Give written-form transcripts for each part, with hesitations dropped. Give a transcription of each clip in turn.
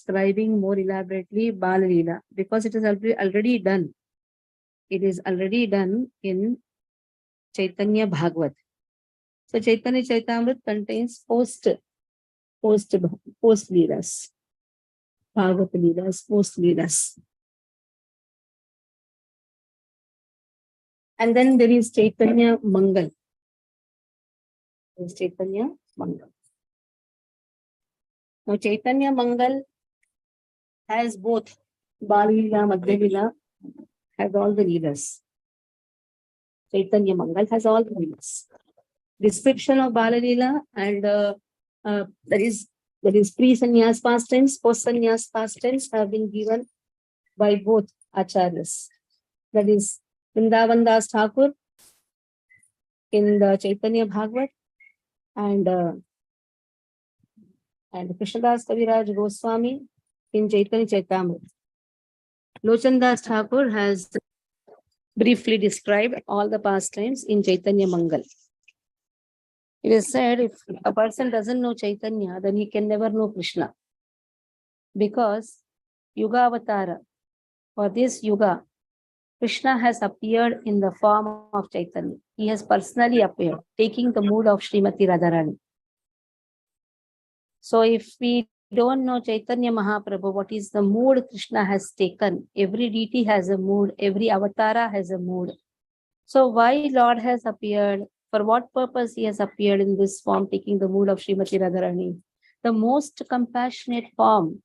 describing more elaborately Bala Leela because it is already done. It is already done in Chaitanya Bhagavat. So Chaitanya Chaitamrit contains post Leelas. Bhagavat Leelas, post Leelas. And then there is Chaitanya Mangal. There is Chaitanya Mangal. Now Chaitanya Mangal has both Bala Leela, Madhya Leela, has all the leelas. Chaitanya Mangal has all the leelas. Description of Bala Leela and there is pre-sannyas past tense, post-sannyas past tense have been given by both acharyas. That is Vrindavan Das Thakur in the Chaitanya Bhagavat and Krishnadas Kaviraj Goswami in Chaitanya Chaitamrit. Lochan Das Thakur has briefly described all the pastimes in Chaitanya Mangal. It is said if a person doesn't know Chaitanya, then he can never know Krishna. Because Yuga Avatara, for this Yuga, Krishna has appeared in the form of Chaitanya. He has personally appeared, taking the mood of Srimati Radharani. So if we don't know Chaitanya Mahaprabhu, what is the mood Krishna has taken? Every deity has a mood, every avatara has a mood. So why Lord has appeared? For what purpose he has appeared in this form, taking the mood of Srimati Radharani? The most compassionate form,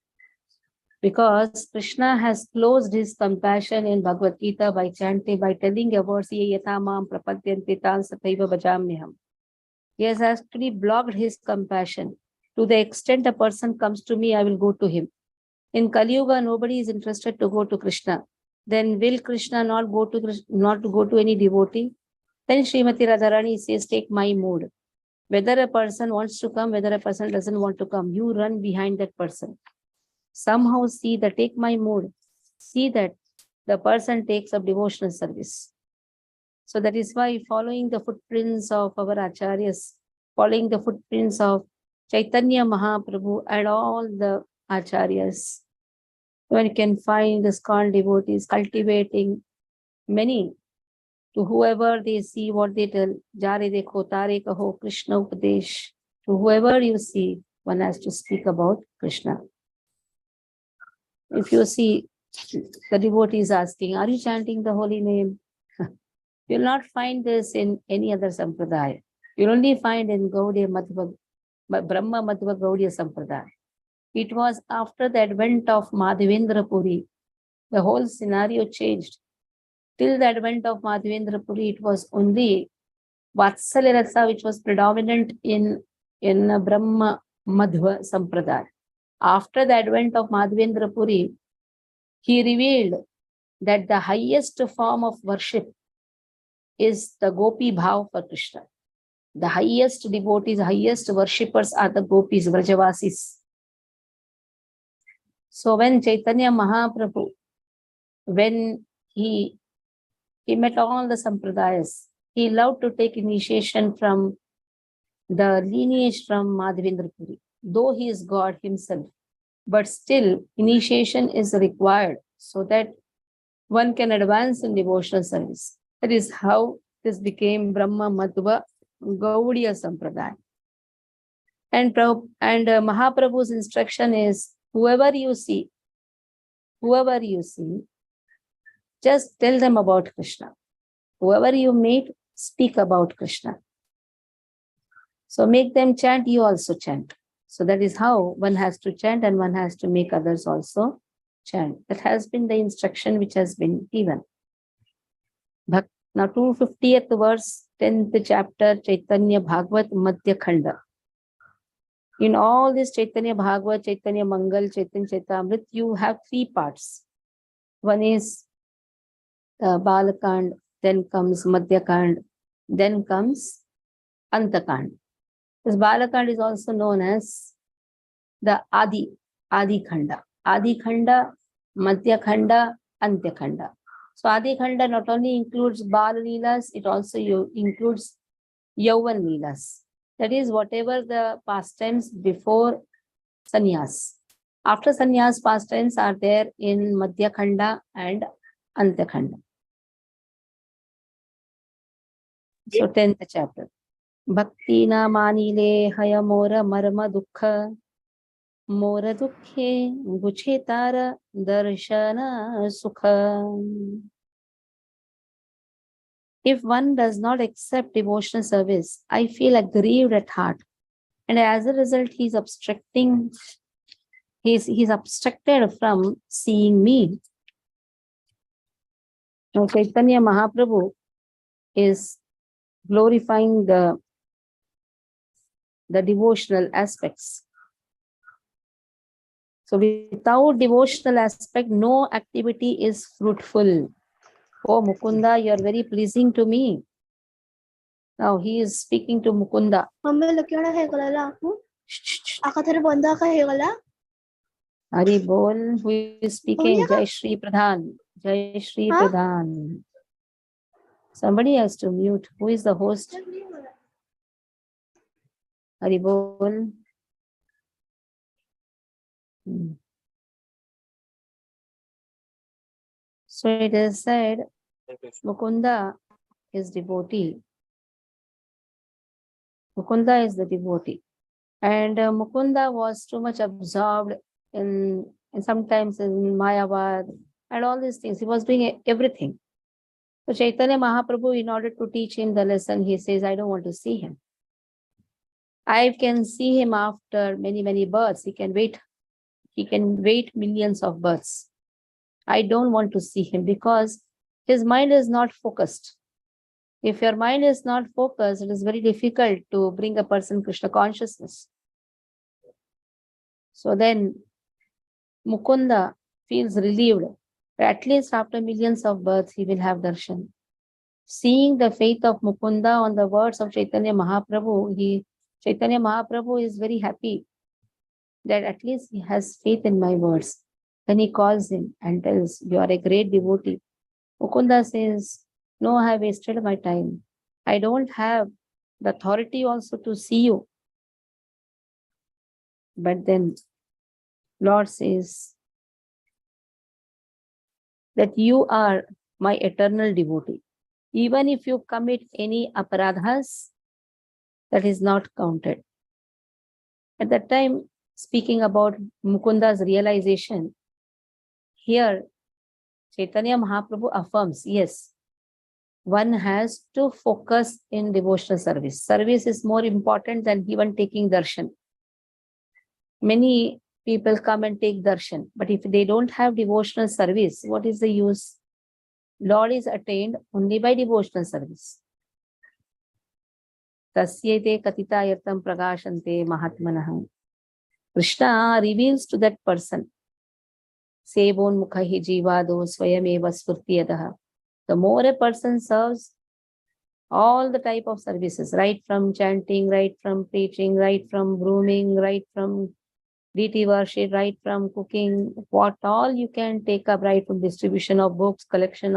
because Krishna has closed his compassion in Bhagavad Gita by chanting, by telling about Yatamam Prapadyante Tan Sathaiva Bhajamyaham. He has actually blocked his compassion. To the extent a person comes to me, I will go to him. In Kali Yuga, nobody is interested to go to Krishna. Then will Krishna not go to any devotee? Then Srimati Radharani says, take my mood. Whether a person wants to come, whether a person doesn't want to come, you run behind that person. Somehow see that, take my mood. See that the person takes up devotional service. So that is why following the footprints of our acharyas, following the footprints of Chaitanya Mahaprabhu and all the acharyas, one can find the ISKCON devotees cultivating many. To whoever they see, what they tell, Jare dekho, tare kaho, Krishna Upadesh. To whoever you see, one has to speak about Krishna. If you see the devotees asking, are you chanting the holy name? You'll not find this in any other sampradaya. You'll only find in Gaudiya Madhva, Brahma Madhva Gaudiya Sampradaya. It was after the advent of Madhavendra Puri, the whole scenario changed. Till the advent of Madhavendra Puri, it was only Vatsalya Rasa which was predominant in Brahma Madhva Sampradaya. After the advent of Madhavendra Puri, he revealed that the highest form of worship is the Gopi Bhav for Krishna. The highest devotees, highest worshippers are the Gopis, Vrajavasis. So when Chaitanya Mahaprabhu, when he met all the sampradayas, he loved to take initiation from the lineage from Madhavendra Puri. Though he is God himself, but still initiation is required so that one can advance in devotional service. That is how this became Brahma Madhva Gaudiya Sampradaya. And Mahaprabhu's instruction is, whoever you see, just tell them about Krishna. Whoever you meet, speak about Krishna. So make them chant, you also chant. So that is how one has to chant and one has to make others also chant. That has been the instruction which has been given. Now 250th verse, 10th chapter, Chaitanya Bhagavat Madhya Khanda. In all this Chaitanya Bhagavat, Chaitanya Mangal, Chaitanya Chaitamrit, you have three parts. One is Balakand, then comes Madhya Kand, then comes Antakand. This Balakand is also known as the Adi Khanda. Adi Khanda, Madhya Khanda, Antya Khanda. So Adi Khanda not only includes Bal Leelas, it also includes Yauvan Leelas. That is whatever the pastimes before sannyas. After sannyas, pastimes are there in Madhya Khanda and Antya Khanda. So 10th chapter. Bhakti na manile haya mora marma dukha mora dukhe guche tara darshana sukha. If one does not accept devotional service, I feel aggrieved at heart. And as a result, he's obstructing, he's obstructed from seeing me. Now, Chaitanya Mahaprabhu is glorifying the devotional aspects. So without devotional aspect, no activity is fruitful. Oh Mukunda, you are very pleasing to me. Now he is speaking to Mukunda. Hari Bol, who is speaking? Jai Shri Pradhan. Jai Shri Pradhan. Somebody has to mute. Who is the host? Hari Bol. So it is said, Mukunda is devotee. Mukunda is the devotee. And Mukunda was too much absorbed in sometimes in Mayavad and all these things. He was doing everything. So Chaitanya Mahaprabhu, in order to teach him the lesson, he says, I don't want to see him. I can see him after many, many births. He can wait millions of births. I don't want to see him because his mind is not focused. If your mind is not focused, it is very difficult to bring a person Krishna consciousness. So then Mukunda feels relieved. At least after millions of births, he will have darshan. Seeing the faith of Mukunda on the words of Chaitanya Mahaprabhu, Chaitanya Mahaprabhu is very happy that at least he has faith in my words. Then he calls him and tells, you are a great devotee. Mukunda says, no, I have wasted my time. I don't have the authority also to see you. But then Lord says that you are my eternal devotee. Even if you commit any aparadhas, that is not counted. At that time, speaking about Mukunda's realization, here Chaitanya Mahaprabhu affirms, yes, one has to focus in devotional service. Service is more important than even taking darshan. Many people come and take darshan, but if they don't have devotional service, what is the use? Lord is attained only by devotional service. Tasyete katita yartam pragashante mahatmanah. Krishna reveals to that person. Sevon mukhahi jivado swayameva spurtiyadaha. The more a person serves, all the type of services, right from chanting, right from preaching, right from grooming, right from deity worship, right from cooking, what all you can take up, right from distribution of books, collection,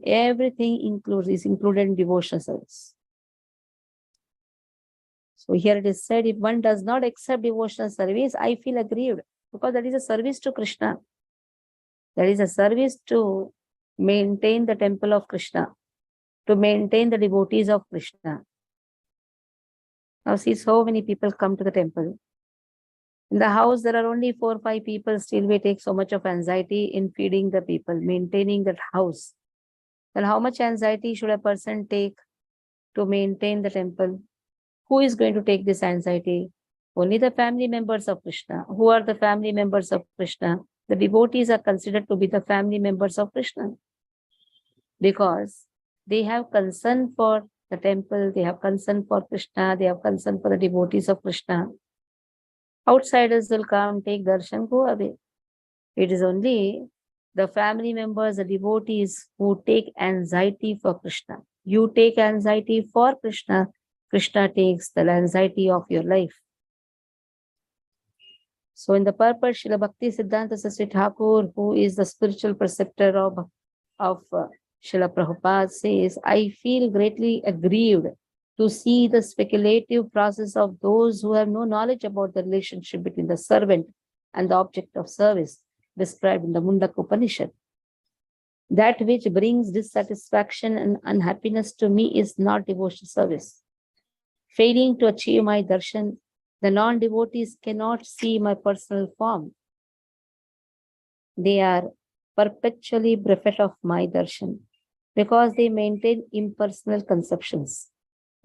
everything is included in devotional service. So here it is said, if one does not accept devotional service, I feel aggrieved, because that is a service to Krishna. That is a service to maintain the temple of Krishna, to maintain the devotees of Krishna. Now see, so many people come to the temple. In the house, there are only 4 or 5 people. Still, we take so much of anxiety in feeding the people, maintaining that house. Then how much anxiety should a person take to maintain the temple? Who is going to take this anxiety? Only the family members of Krishna. Who are the family members of Krishna? The devotees are considered to be the family members of Krishna, because they have concern for the temple, they have concern for Krishna, they have concern for the devotees of Krishna. Outsiders will come, take darshan, go away. It is only the family members, the devotees who take anxiety for Krishna. You take anxiety for Krishna, Krishna takes the anxiety of your life. So in the purport, Srila Bhakti Siddhanta Saraswati Thakur, who is the spiritual preceptor of Srila Prabhupada, says, I feel greatly aggrieved to see the speculative process of those who have no knowledge about the relationship between the servant and the object of service described in the Mundaka Upanishad. That which brings dissatisfaction and unhappiness to me is not devotional service. Failing to achieve my darshan, the non-devotees cannot see my personal form. They are perpetually bereft of my darshan because they maintain impersonal conceptions.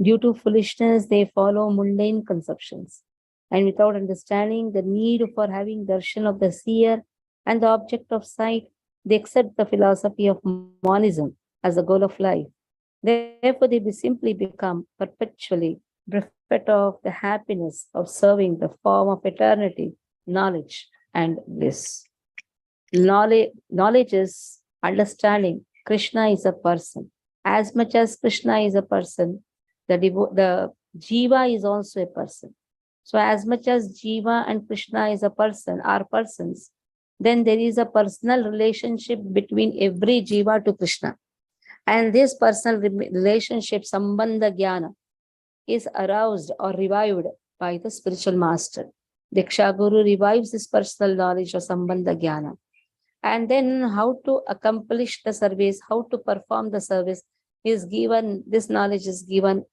Due to foolishness, they follow mundane conceptions. And without understanding the need for having darshan of the seer and the object of sight, they accept the philosophy of monism as the goal of life. Therefore, they simply become perpetually bereft of the happiness of serving the form of eternity, knowledge, and bliss. Knowledge is understanding Krishna is a person. As much as Krishna is a person, the Jiva is also a person. So as much as Jiva and Krishna is a person, are persons, then there is a personal relationship between every Jiva to Krishna. And this personal relationship, Sambandha Jnana, is aroused or revived by the spiritual master. Diksha Guru revives this personal knowledge of Sambandha Jnana. And then how to accomplish the service, how to perform the service is given, this knowledge is given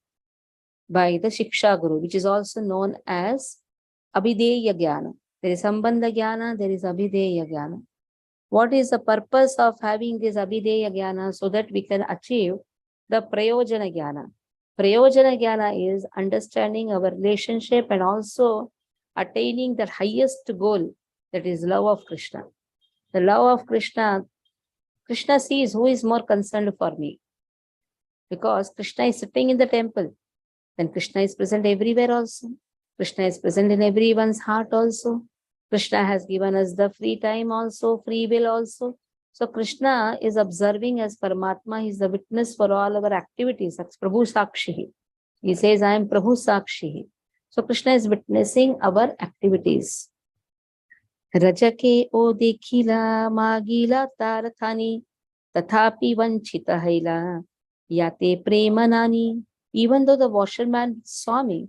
by the Shiksha Guru, which is also known as Abhideya Jnana. There is Sambandha Jnana, there is Abhideya Jnana. What is the purpose of having this Abhideya Jnana? So that we can achieve the Prayojana Jnana. Prayojana Jnana is understanding our relationship and also attaining the highest goal, that is love of Krishna. The love of Krishna, Krishna sees who is more concerned for me. Because Krishna is sitting in the temple, then Krishna is present everywhere also. Krishna is present in everyone's heart also. Krishna has given us the free time also, free will also. So Krishna is observing as Paramatma. He is the witness for all our activities. That's Prabhu Sakshihi. He says, I am Prabhu Sakshihi. So Krishna is witnessing our activities. Rajake o dekhila magila tarathani tathapi vanchita haila yate premanani. Even though the washerman saw me,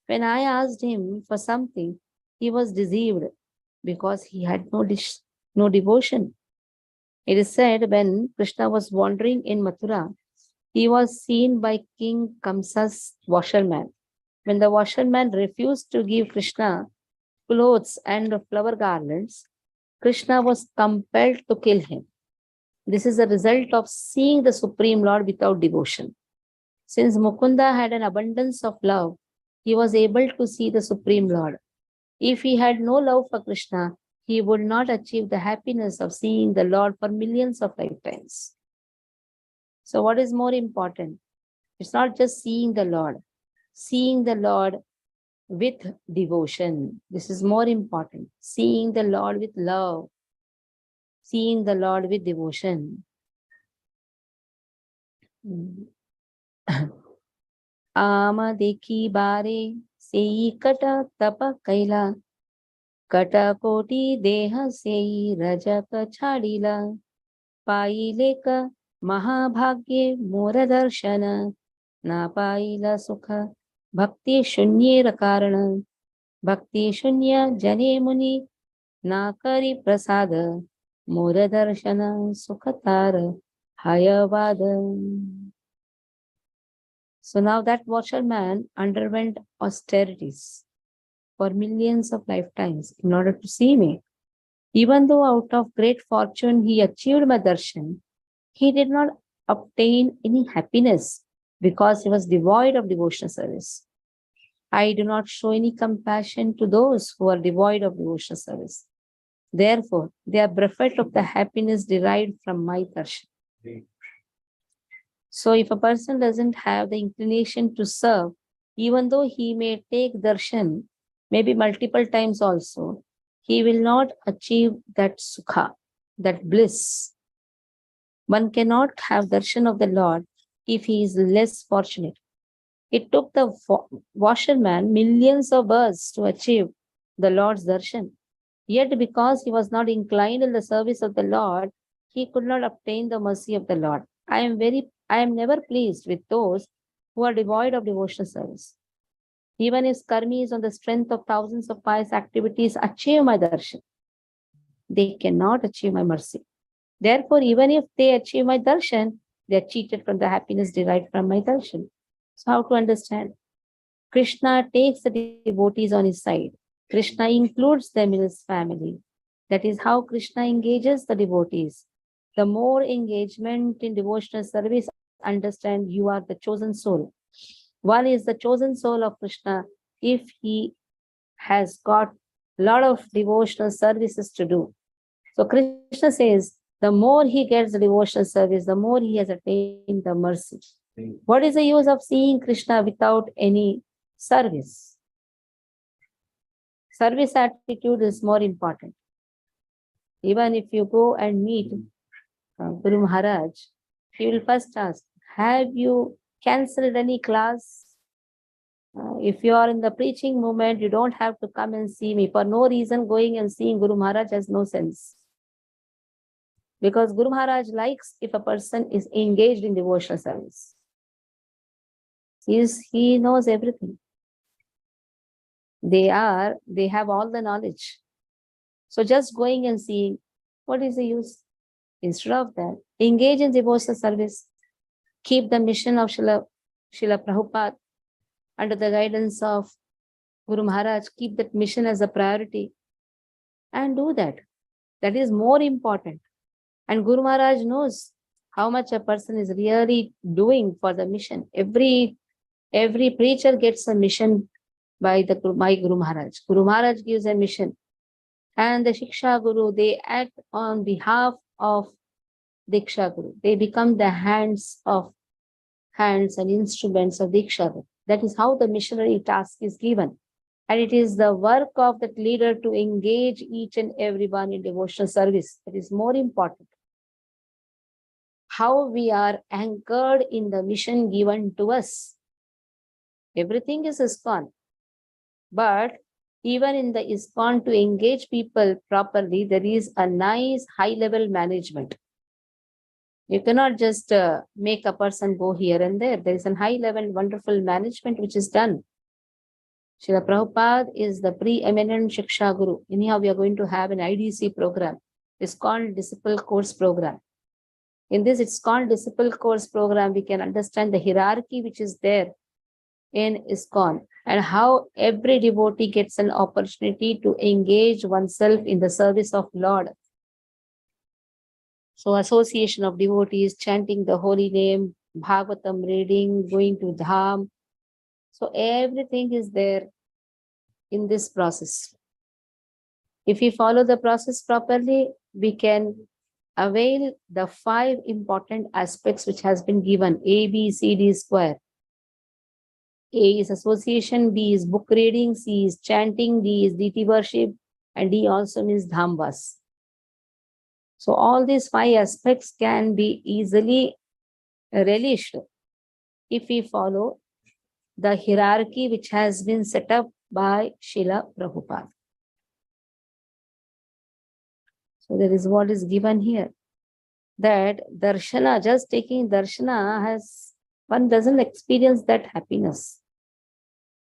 when I asked him for something, he was deceived because he had no devotion. It is said when Krishna was wandering in Mathura, he was seen by King Kamsa's washerman. When the washerman refused to give Krishna clothes and flower garlands, Krishna was compelled to kill him. This is a result of seeing the Supreme Lord without devotion. Since Mukunda had an abundance of love, he was able to see the Supreme Lord. If he had no love for Krishna, he would not achieve the happiness of seeing the Lord for millions of lifetimes. So what is more important? It's not just seeing the Lord with devotion. This is more important. Seeing the Lord with love, seeing the Lord with devotion. Ama dekhi bare sei kata tapa kaila kata koti deha sei rajaka chadila paileka mahabhagye mora darshana na paila sukha bhakti shunyera karana bhakti shunya jane muni na kari prasada mora darshana sukhatara hayavada. So now that washerman underwent austerities for millions of lifetimes in order to see me. Even though out of great fortune he achieved my darshan, he did not obtain any happiness because he was devoid of devotional service. I do not show any compassion to those who are devoid of devotional service. Therefore, they are bereft of the happiness derived from my darshan. So if a person doesn't have the inclination to serve, even though he may take darshan, maybe multiple times also, he will not achieve that sukha, that bliss. One cannot have darshan of the Lord if he is less fortunate. It took the washerman millions of births to achieve the Lord's darshan. Yet because he was not inclined in the service of the Lord, he could not obtain the mercy of the Lord. I am never pleased with those who are devoid of devotional service. Even if karmis on the strength of thousands of pious activities achieve my darshan, they cannot achieve my mercy. Therefore, even if they achieve my darshan, they are cheated from the happiness derived from my darshan. So, how to understand? Krishna takes the devotees on his side. Krishna includes them in his family. That is how Krishna engages the devotees. The more engagement in devotional service, understand you are the chosen soul. One is the chosen soul of Krishna if he has got a lot of devotional services to do. So Krishna says, the more he gets the devotional service, the more he has attained the mercy. What is the use of seeing Krishna without any service? Service attitude is more important. Even if you go and meet Guru Maharaj, he will first ask, have you cancelled any class? If you are in the preaching movement, you don't have to come and see me. For no reason, going and seeing Guru Maharaj has no sense. Because Guru Maharaj likes if a person is engaged in devotional service. He knows everything. They have all the knowledge. So just going and seeing, what is the use? Instead of that, engage in devotional service. Keep the mission of Srila Prabhupada under the guidance of Guru Maharaj. Keep that mission as a priority and do that. That is more important. And Guru Maharaj knows how much a person is really doing for the mission. Every preacher gets a mission by Guru Maharaj. Guru Maharaj gives a mission. And the Shiksha Guru, they act on behalf of Diksha Guru. They become the hands and instruments of Diksha Guru. That is how the missionary task is given. And it is the work of that leader to engage each and everyone in devotional service. That is more important. How we are anchored in the mission given to us. Everything is ISKCON. But even in the ISKCON, to engage people properly, there is a nice high-level management. You cannot just make a person go here and there. There is a high-level, wonderful management which is done. Srila Prabhupada is the preeminent Shiksha Guru. Anyhow, we are going to have an IDC program. It's called Disciple Course Program. In this, it's called Disciple Course Program. We can understand the hierarchy which is there in ISKCON and how every devotee gets an opportunity to engage oneself in the service of Lord. So association of devotees, chanting the holy name, Bhagavatam reading, going to Dham. So everything is there in this process. If we follow the process properly, we can avail the 5 important aspects which has been given, A, B, C, D square. A is association, B is book reading, C is chanting, D is deity worship, and D also means dhambas. So all these 5 aspects can be easily relished if we follow the hierarchy which has been set up by Srila Prabhupada. So there is what is given here. That darshana, just taking darshana, one doesn't experience that happiness.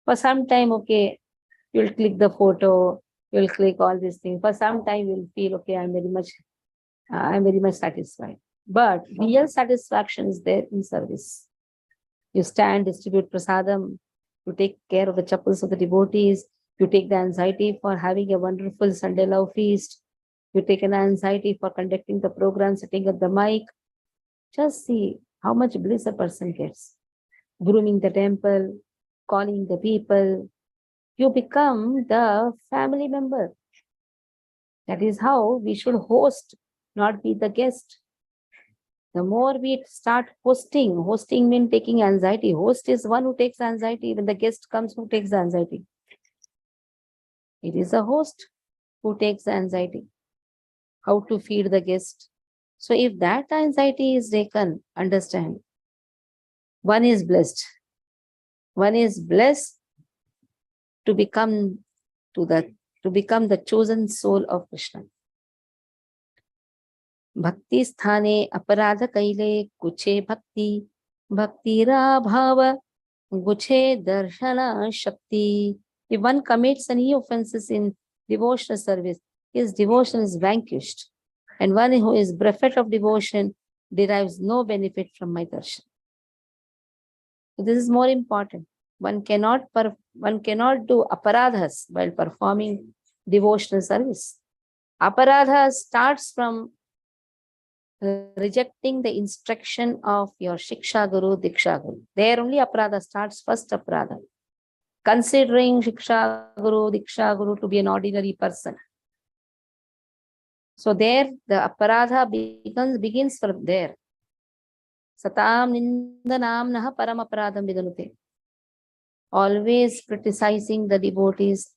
For some time, okay, you'll click the photo, you'll click all these things. For some time, you'll feel, okay, I'm very much satisfied. But real satisfaction is there in service. You stand, distribute prasadam, you take care of the chappals of the devotees, you take the anxiety for having a wonderful Sunday love feast, you take an anxiety for conducting the program, setting up the mic. Just see how much bliss a person gets. Grooming the temple, calling the people, you become the family member. That is how we should host, not be the guest. The more we start hosting means taking anxiety. Host is one who takes anxiety. When the guest comes, who takes the anxiety? It is a host who takes the anxiety. How to feed the guest. So if that anxiety is taken, understand, one is blessed. One is blessed to become the chosen soul of Krishna. Bhakti sthane aparadha kaile kuche bhakti, bhakti ra bhava guche darshana shakti. If one commits any offenses in devotional service, his devotion is vanquished. And one who is bereft of devotion derives no benefit from my darshan. This is more important. One cannot do aparadhas while performing devotional service. Aparadha starts from rejecting the instruction of your Shiksha Guru, Diksha Guru. There only aparadha starts, first aparadha. Considering Shiksha Guru, Diksha Guru to be an ordinary person. So there the aparadha begins from there. Satam nindanam naha param aparadham vidanute. Always criticizing the devotees.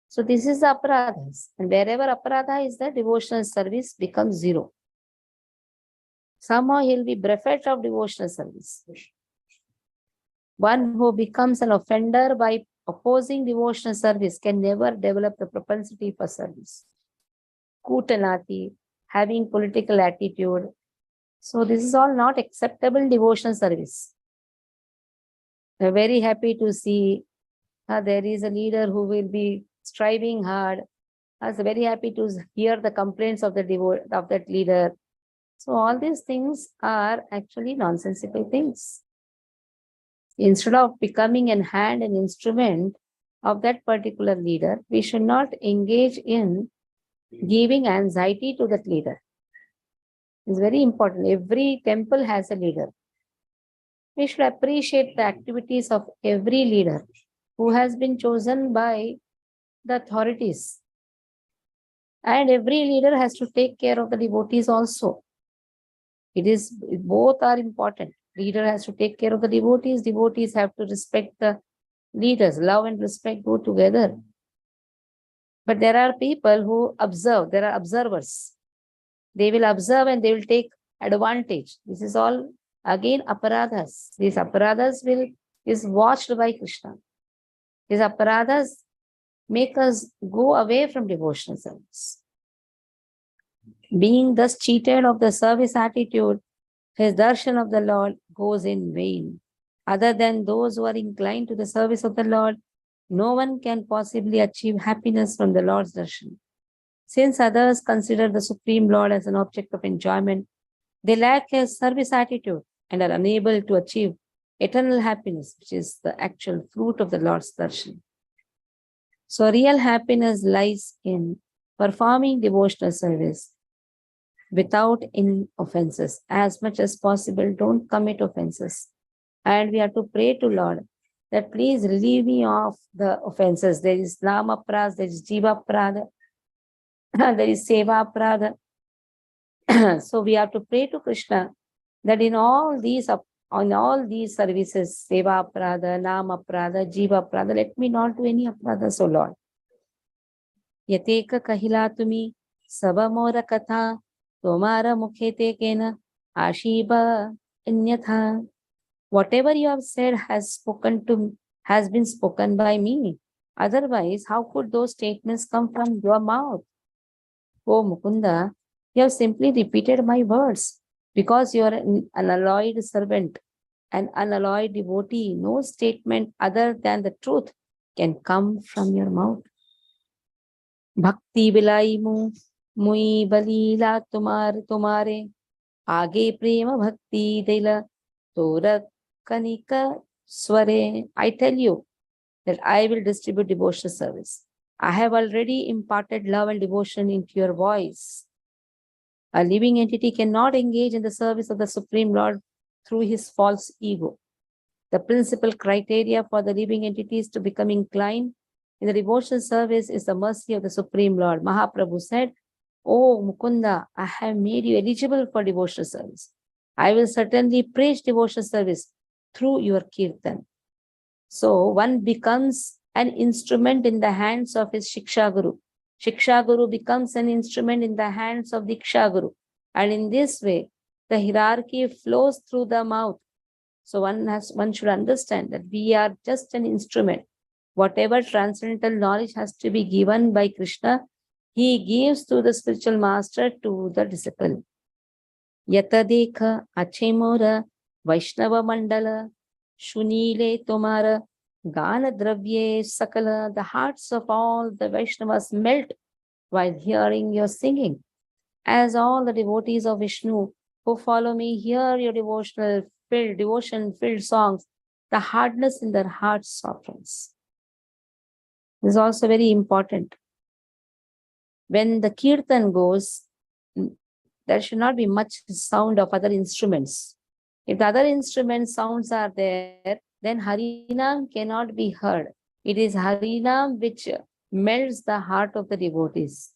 So this is the aparadhas. And wherever aparadha is there, devotional service becomes zero. Somehow he'll be bereft of devotional service. One who becomes an offender by opposing devotional service can never develop the propensity for service. Kutanati, having political attitude. So this is all not acceptable devotional service. We're very happy to see there is a leader who will be striving hard. I was very happy to hear the complaints of that leader. So all these things are actually nonsensical things. Instead of becoming an hand and instrument of that particular leader, we should not engage in giving anxiety to that leader. It's very important. Every temple has a leader. We should appreciate the activities of every leader who has been chosen by the authorities. And every leader has to take care of the devotees also. Both are important. Leader has to take care of the devotees. Devotees have to respect the leaders. Love and respect go together. But there are people who observe. There are observers. They will observe and they will take advantage. This is all again aparadhas. These aparadhas is watched by Krishna. These aparadhas make us go away from devotional service. Being thus cheated of the service attitude, his darshan of the Lord goes in vain. Other than those who are inclined to the service of the Lord, no one can possibly achieve happiness from the Lord's darshan. Since others consider the Supreme Lord as an object of enjoyment, they lack a service attitude and are unable to achieve eternal happiness, which is the actual fruit of the Lord's darshan. So real happiness lies in performing devotional service without any offenses. As much as possible, don't commit offenses. And we have to pray to Lord that please relieve me of the offenses. There is nama prada, there is jiva prada, there is seva prada. So we have to pray to Krishna that in all these services, seva prada, nama prada, jiva prada, let me not do any aprada, so Lord. Yateka kahila tumi sabamora katha tomara mukhete kena ashiba anyatha. Whatever you have said has been spoken by me. Otherwise, how could those statements come from your mouth? Oh Mukunda, you have simply repeated my words. Because you are an unalloyed servant, an unalloyed devotee, no statement other than the truth can come from your mouth. Bhakti bilai mui balila tumare aage prema bhakti dela tora kanika sware. I tell you that I will distribute devotional service. I have already imparted love and devotion into your voice. A living entity cannot engage in the service of the Supreme Lord through his false ego. The principal criteria for the living entities to become inclined in the devotional service is the mercy of the Supreme Lord. Mahaprabhu said, "Oh Mukunda, I have made you eligible for devotional service. I will certainly preach devotional service through your kirtan." So one becomes an instrument in the hands of his Shiksha Guru. Shiksha Guru becomes an instrument in the hands of Diksha Guru. And in this way, the hierarchy flows through the mouth. So one should understand that we are just an instrument. Whatever transcendental knowledge has to be given by Krishna, he gives to the spiritual master to the disciple. Yatadekha achemora Vaishnava mandala shunile tomara Gana dravye sakala. The hearts of all the Vaishnavas melt while hearing your singing. As all the devotees of Vishnu who follow me hear your devotion-filled songs, the hardness in their hearts softens. This is also very important. When the kirtan goes, there should not be much sound of other instruments. If the other instrument sounds are there, then Harinam cannot be heard. It is Harinam which melts the heart of the devotees.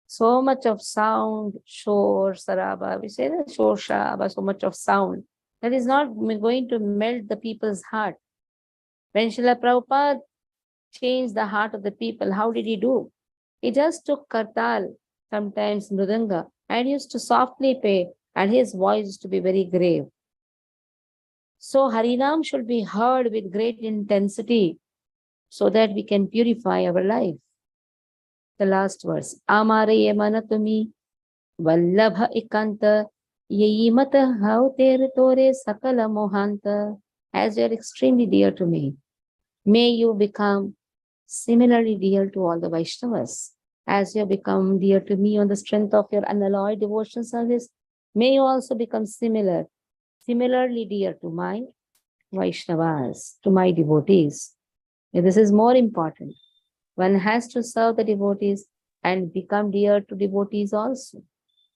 So much of sound, shor, saraba, we say that shor, sharaba, so much of sound, that is not going to melt the people's heart. When Srila Prabhupada changed the heart of the people, how did he do? He just took kartal, sometimes mridanga, and used to softly play, and his voice used to be very grave. So Harinam should be heard with great intensity so that we can purify our life. The last verse. Amare manatumi vallabha ikanta yeyi mata hauter tore sakala mohanta. As you are extremely dear to me, may you become similarly dear to all the Vaishnavas. As you have become dear to me on the strength of your unalloyed devotion service, may you also become similarly dear to my Vaishnavas, to my devotees. This is more important. One has to serve the devotees and become dear to devotees also.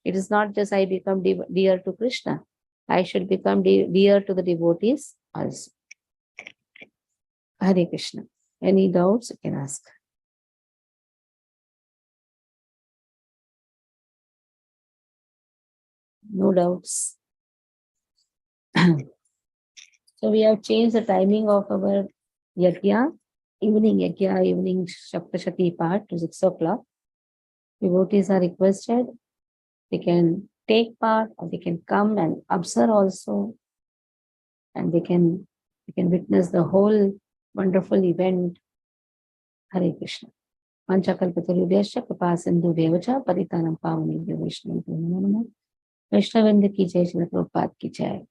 It is not just I become dear to Krishna. I should become dear to the devotees also. Hare Krishna. Any doubts you can ask. No doubts. So we have changed the timing of our yajna, evening yajna, evening Saptashati part to 6 o'clock. Devotees are requested. They can take part or they can come and observe also. And they can witness the whole wonderful event. Hare Krishna. Panchakalpatarubhyascha Kripasindhu Devacha Paritanam Pavanebhyo Vaishnavibhyo Namo Namo. Vaishnavendra ki jai, Srila Prabhupada ki jai.